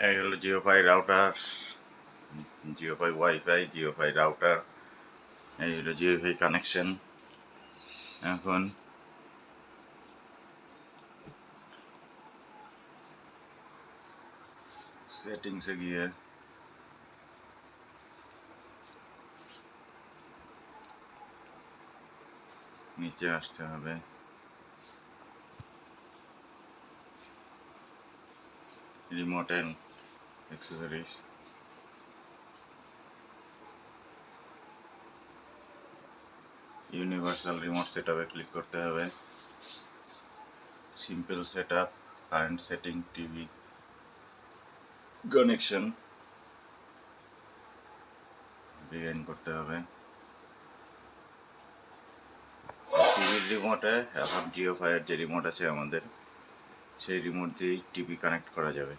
এই হলো জিওফাই router, জিওফাই wifi, জিওফাই router, এই হলো জিওফাই কানেকশন। এখন সেটিংসে গিয়ে নিচে আসতে হবে, remote and accessories, universal remote সেটআপে ক্লিক করতে হবে। Simple setup, current setting, TV connection begin করতে হবে। টিভির রিমোটে এখন জিওফাইয়ের যে রিমোট আছে আমাদের, সেই রিমোট দিয়েই টিভি কানেক্ট করা যাবে।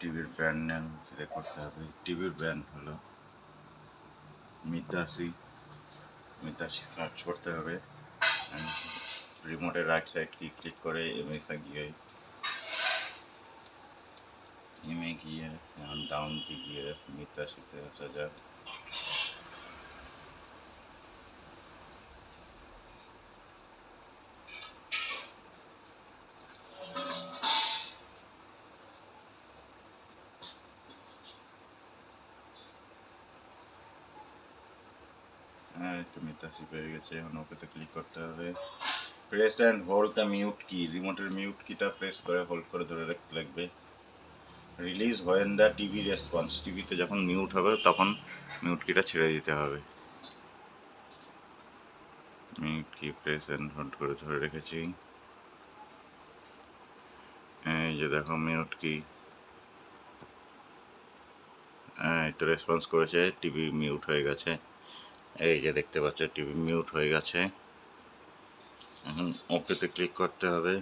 টিভির ব্র্যান্ড নেম সিলেক্ট করতে হবে। টিভির ব্র্যান্ড হলো মিতাশি, মিতাশি সার্চ করতে হবে। রিমোটের রাইট সাইড কি ক্লিক করে এমএসে গিয়ে এখন ডাউন কি গিয়ে মিতাশিতে আসা যাক। তো মিতাশি পেয়ে গেছে, এখন ওকেতে ক্লিক করতে হবে। Press and hold the mute কি, রিমোটের মিউট কিটা প্রেস করে হোল্ড করে ধরে রাখতে লাগবে। Release when the TV response, টিভিতে যখন মিউট হবে তখন মিউট কিটা ছেড়ে দিতে হবে। মিউট কি প্রেস অ্যান্ড হোল্ড করে ধরে রেখেছি। এই যে দেখো মিউট কি, এই তো রেসপন্স করেছে, টিভি মিউট হয়ে গেছে। এই যে দেখতে পাচ্ছ টিভি মিউট হয়ে গেছে। এখন ওকেতে ক্লিক করতে হবে।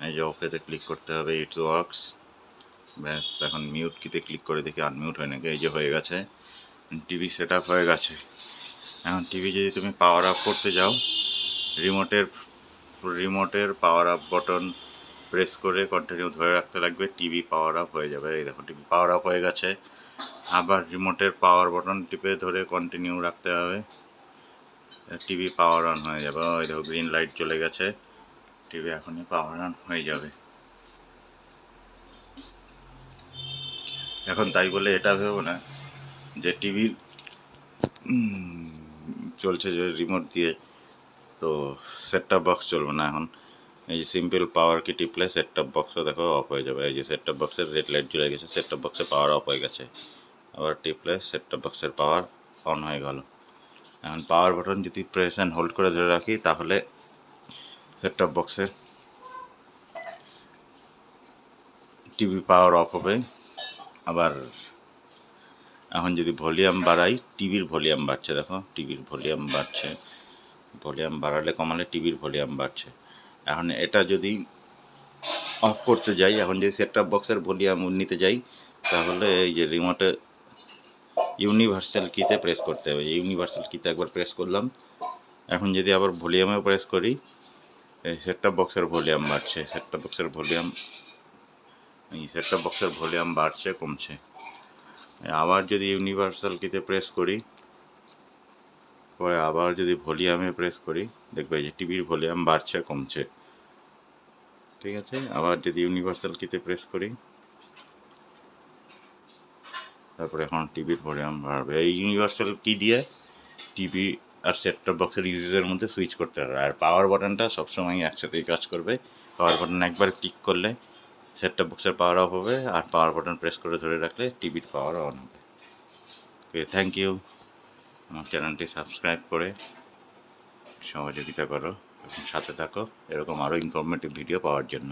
এই যে ওকেতে ক্লিক করতে হবে, ইটস ওয়ার্কস। ব্যাস, এখন মিউট কিতে ক্লিক করে দেখি আনমিউট হয় নাকি। এই যে হয়ে গেছে, টিভি সেট আপ হয়ে গেছে। এখন টিভি যদি তুমি পাওয়ার অফ করতে যাও, রিমোটের পাওয়ার অফ বটন প্রেস করে কন্টিনিউ ধরে রাখতে লাগবে, টিভি পাওয়ার অফ হয়ে যাবে। এই দেখো টিভি পাওয়ার অফ হয়ে গেছে। আবার রিমোটের পাওয়ার বটন টিপে ধরে কন্টিনিউ রাখতে হবে, টিভি পাওয়ার অন হয়ে যাবে। ওই দেখো গ্রিন লাইট চলে গেছে, টিভি এখনই পাওয়ার অন হয়ে যাবে। এখন তাই বলে এটা ভেবো না যে টিভির চলছে যে রিমোট দিয়ে তো সেট টপ বক্স চলবে না। এখন এই যে সিম্পল পাওয়ার কি টিপলে সেট টপ বক্সও দেখো অফ হয়ে যাবে। এই যে সেট টপ বক্সের রেড লাইট জ্বলে গেছে, সেট টপ বক্সের পাওয়ার অফ হয়ে গেছে। আবার টিপলে সেট টপ বক্সের পাওয়ার অন হয়ে গেল। এখন পাওয়ার বাটন যদি প্রেস অ্যান্ড হোল্ড করে ধরে রাখি তাহলে সেট টপ বক্সের টিভি পাওয়ার অফ হবে। আবার এখন যদি ভলিউম বাড়াই, টিভির ভলিউম বাড়ছে, দেখো টিভির ভলিউম বাড়ছে। ভলিউম বাড়ালে কমালে টিভির ভলিউম বাড়ছে। এখন এটা যদি অফ করতে যাই, এখন যদি সেট টপ বক্সের ভলিউম নিতে যাই তাহলে এই যে রিমোটে ইউনিভার্সাল কিতে প্রেস করতে হবে। ইউনিভার্সাল কিতে একবার প্রেস করলাম। এখন যদি আবার ভলিউমে প্রেস করি, এই সেট টপ বক্সের ভলিউম বাড়ছে, সেট টপ বক্সের ভলিউম, এই সেট টপ বক্সের ভলিউম বাড়ছে কমছে। আবার যদি ইউনিভার্সাল কিতে প্রেস করি, পরে আবার যদি ভলিউমে প্রেস করি, দেখবে যে টিভির ভলিউম বাড়ছে কমছে। ঠিক আছে, আবার যদি ইউনিভার্সাল কিতে প্রেস করি, তারপরে এখন টিভির ভলিউম বাড়বে। এই ইউনিভার্সাল কি দিয়ে টিভি আর সেট টপ বক্সের ইউজের মধ্যে সুইচ করতে হবে। আর পাওয়ার বাটনটা সবসময় একসাথেই কাজ করবে। পাওয়ার বাটন একবার ক্লিক করলে সেট টপ বক্সের পাওয়ার অফ হবে, আর পাওয়ার বাটন প্রেস করে ধরে রাখলে টিভির পাওয়ার অন হবে। ওকে, থ্যাংক ইউ। আমার চ্যানেলটি সাবস্ক্রাইব করে সহযোগিতা করো এবং সাথে থাকো এরকম আরও ইনফরমেটিভ ভিডিও পাওয়ার জন্য।